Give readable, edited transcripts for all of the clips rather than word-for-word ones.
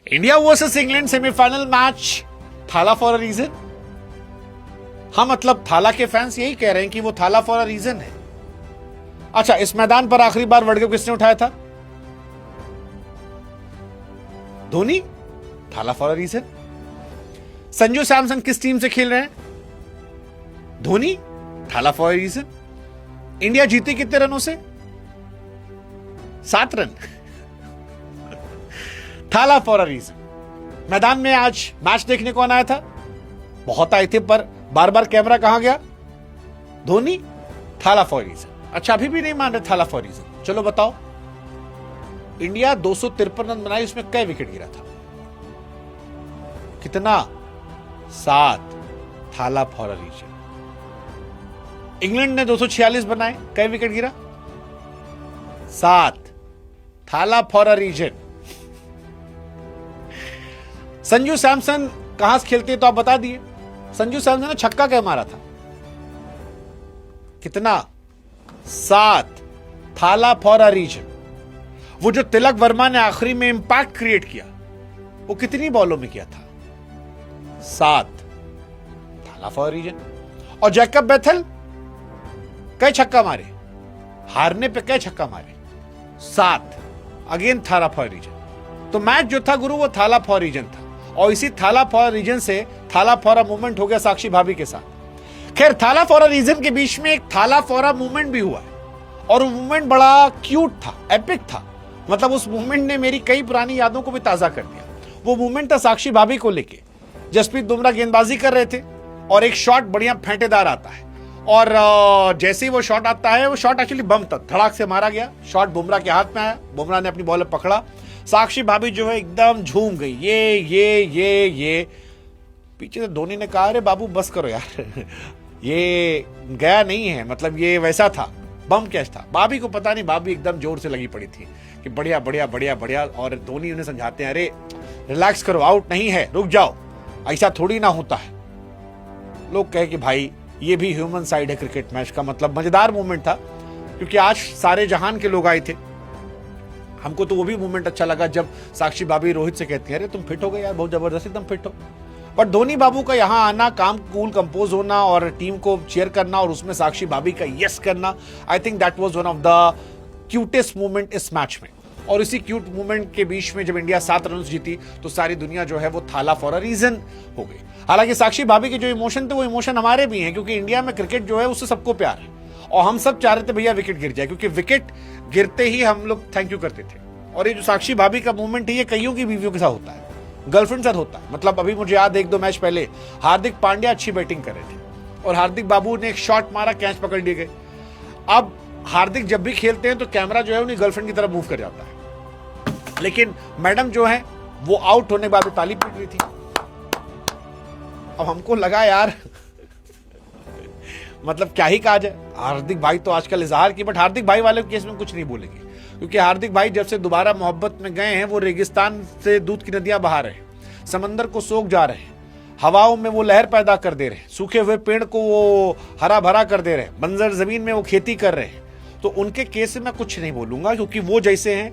India versus England semifinal match थाला for a reason. हाँ, मतलब थाला के फैंस यही कह रहे हैं कि वो थाला फॉर अ रीजन है। अच्छा, इस मैदान पर आखिरी बार वर्ल्ड कप किसने उठाया था? Dhoni. Thala for a reason. Sanju Samson किस टीम से खेल रहे हैं? Dhoni. Thala for a reason. India जीती कितने रनों से? 7 रन। थाला फॉर अ रीजन। मैदान में आज मैच देखने कौन आया था? बहुत आए थे, पर बार बार कैमरा कहां गया? धोनी। Thala for reason. अच्छा, अभी भी नहीं मान रहे थाला फॉर रीजन। चलो बताओ, इंडिया 253 रन बनाई, उसमें कई विकेट गिरा था? कितना? 7। Thala for a reason. England ने 246 बनाए, कई विकेट गिरा? 7। Thala for a reason. Sanju Samson कहां से खेलते हैं तो आप बता दिए। संजू सैमसन ने छक्का क्या मारा था? कितना? 7। Thala for a reason. वो जो तिलक वर्मा ने आखिरी में इंपैक्ट क्रिएट किया, वो कितनी बॉलों में किया था? 7। Thala for a reason. और जैकब बेथल कई छक्का मारे, हारने पे कई छक्का मारे? 7। अगेन थाला फॉर अ रीजन। तो मैच जो था गुरु, वो थाला फॉर अ रीजन था। और इसी थाला फॉर अ रीजन से थाला फॉर अ मूवमेंट हो गया साक्षी भाभी के साथ। खैर, थाला फॉर अ रीजन के बीच में एक थाला फॉर अ मूवमेंट भी हुआ है, और वो मूवमेंट बड़ा क्यूट था, एपिक था। मतलब उस मूवमेंट ने मेरी कई पुरानी यादों को भी ताजा कर दिया। वो मूवमेंट था साक्षी भाभी को लेके। जसप्रीत बुमराह गेंदबाजी कर रहे थे और एक शॉट बढ़िया फेंटेदार आता है, और जैसे ही वो शॉट आता है, वो शॉट एक्चुअली बम था, धड़ाक से मारा गया। शॉट बुमराह के हाथ में आया, बुमराह ने अपनी बॉल पकड़ा, साक्षी भाभी जो है एकदम झूम गई। ये पीछे से धोनी ने कहा, अरे बाबू बस करो यार, ये गया नहीं है, मतलब ये वैसा था, बम कैच था। भाभी को पता नहीं, भाभी एकदम जोर से लगी पड़ी थी कि बढ़िया बढ़िया बढ़िया बढ़िया। और धोनी उन्हें समझाते हैं, अरे रिलैक्स करो, आउट नहीं है, रुक जाओ, ऐसा थोड़ी ना होता है। लोग कहे कि भाई ये भी ह्यूमन साइड है क्रिकेट मैच का। मतलब मजेदार मोमेंट था, क्योंकि आज सारे जहान के लोग आए थे। हमको तो वो भी मोमेंट अच्छा लगा जब साक्षी भाभी रोहित से कहती है, अरे तुम फिट हो गए यार, बहुत जबरदस्त, एकदम फिट हो। पर धोनी बाबू का यहाँ आना, काम कूल कंपोज होना और टीम को चीयर करना, और उसमें साक्षी भाभी का यस करना, I think that was one of the cutest moment इस मैच में। और इसी क्यूट मोमेंट के बीच में जब इंडिया 7 रन जीती, तो सारी दुनिया जो है वो थाला फॉर अ रीजन हो गई। हालांकि साक्षी भाभी के जो इमोशन थे, वो इमोशन हमारे भी हैं, क्योंकि इंडिया में क्रिकेट जो है उससे सबको प्यार है, और हम सब चाह रहे थे भैया विकेट गिर जाए, क्योंकि विकेट गिरते ही हम लोग थैंक यू करते थे। और ये जो साक्षी भाभी का मूवमेंट है, ये कईयों की बीवियों के साथ होता है, गर्लफ्रेंड साथ होता है। मतलब अभी मुझे याद है, 1-2 मैच पहले हार्दिक पांड्या अच्छी बैटिंग कर रहे थे, और हार्दिक बाबू ने एक शॉट मारा, कैच पकड़ लिए गए। अब हार्दिक जब भी खेलते हैं तो कैमरा जो है उन्हें गर्लफ्रेंड की तरफ मूव कर जाता है, लेकिन मैडम जो है वो आउट होने के बाद ताली पीट रही थी। अब हमको लगा यार मतलब क्या ही कहा जाए। हार्दिक भाई तो आजकल इजहार की, बट हार्दिक भाई वाले केस में कुछ नहीं बोलेंगे, क्योंकि हार्दिक भाई जब से दोबारा मोहब्बत में गए हैं, वो रेगिस्तान से दूध की नदियां बहा रहे हैं, समंदर को सोख जा रहे हैं, हवाओं में वो लहर पैदा कर दे रहे हैं, सूखे हुए पेड़ को वो हरा भरा कर दे रहे हैं, बंजर जमीन में वो खेती कर रहे हैं। तो उनके केस में मैं कुछ नहीं बोलूंगा, क्योंकि वो जैसे हैं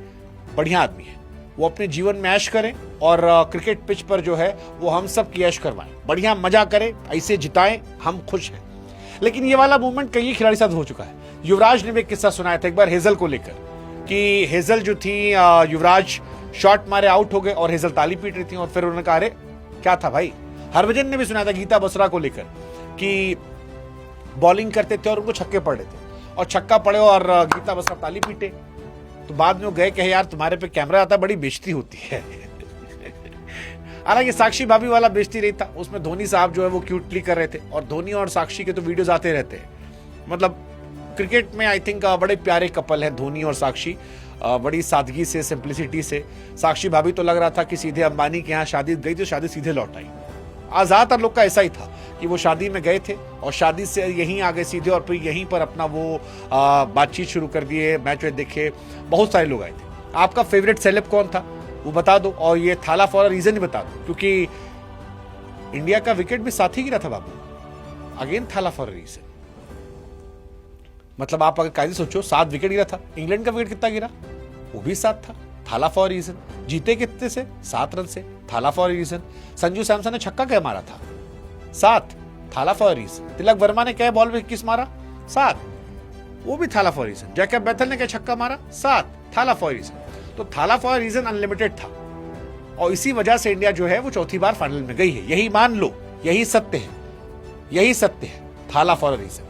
बढ़िया आदमी है। वो अपने जीवन में ऐश करें, और क्रिकेट पिच पर जो है वो हम सब की ऐश करवाएं, बढ़िया मजा करें, ऐसे जिताएं, हम खुश हैं। लेकिन ये वाला मूवमेंट कई खिलाड़ी साथ हो चुका है। युवराज ने भी एक किस्सा सुनाया था एक बार हेजल को लेकर, कि हेजल जो थी, युवराज शॉट मारे आउट हो गए, और हेजल ताली पीट रही थी, और फिर उन्होंने कहा, अरे क्या था भाई। हरभजन ने भी सुनाया था गीता बसरा को लेकर, कि बॉलिंग करते थे और उनको छक्के पड़ रहे थे, और छक्का पड़े और गीता बसरा ताली पीटे। तो बाद में वो गए, कहे यार तुम्हारे पे कैमरा आता, बड़ी बेइज्जती होती है। हालांकि साक्षी भाभी वाला बेइज्जती नहीं था, उसमें धोनी साहब जो है वो क्यूटली कर रहे थे, और धोनी और साक्षी के तो वीडियोस आते रहते हैं। मतलब क्रिकेट में आई थिंक बड़े प्यारे कपल हैं धोनी और साक्षी, बड़ी सादगी से, सिंप्लिसिटी से। साक्षी भाभी तो लग रहा था कि सीधे अंबानी के यहाँ शादी गई तो शादी सीधे लौट आई। ज्यादातर लोग का ऐसा ही था कि वो शादी में गए थे और शादी से यहीं आ गए सीधे, और फिर यहीं पर अपना वो बातचीत शुरू कर दिए, मैच देखे। बहुत सारे लोग आए थे। आपका फेवरेट सेलेब कौन था वो बता दो, और ये थाला फॉर अ रीजन ही बता दो, क्योंकि इंडिया का विकेट भी साथ ही गिरा था बाबू। अगेन थाला फॉर अ रीजन। मतलब आप अगर कायदे सोचो, 7 विकेट गिरा था। इंग्लैंड का विकेट कितना गिरा? वो भी 7 था। थाला फॉर रीजन। जीते कितने से? 7 रन से, थाला फॉर रीजन। संजू सैमसन ने छक्का क्या मारा था? 7, थाला फॉर रीजन। तिलक वर्मा ने क्या बॉल में 21 मारा? 7, वो भी थाला फॉर रीजन। जैकब बेथल ने क्या छक्का मारा? 7, थाला फॉर रीजन। तो थाला फॉर रीजन अनलिमिटेड था और इसी वजह से इंडिया जो है वो चौथी बार फाइनल में गई है। यही मान लो, यही सत्य है, यही सत्य है। थाला फॉर रीजन।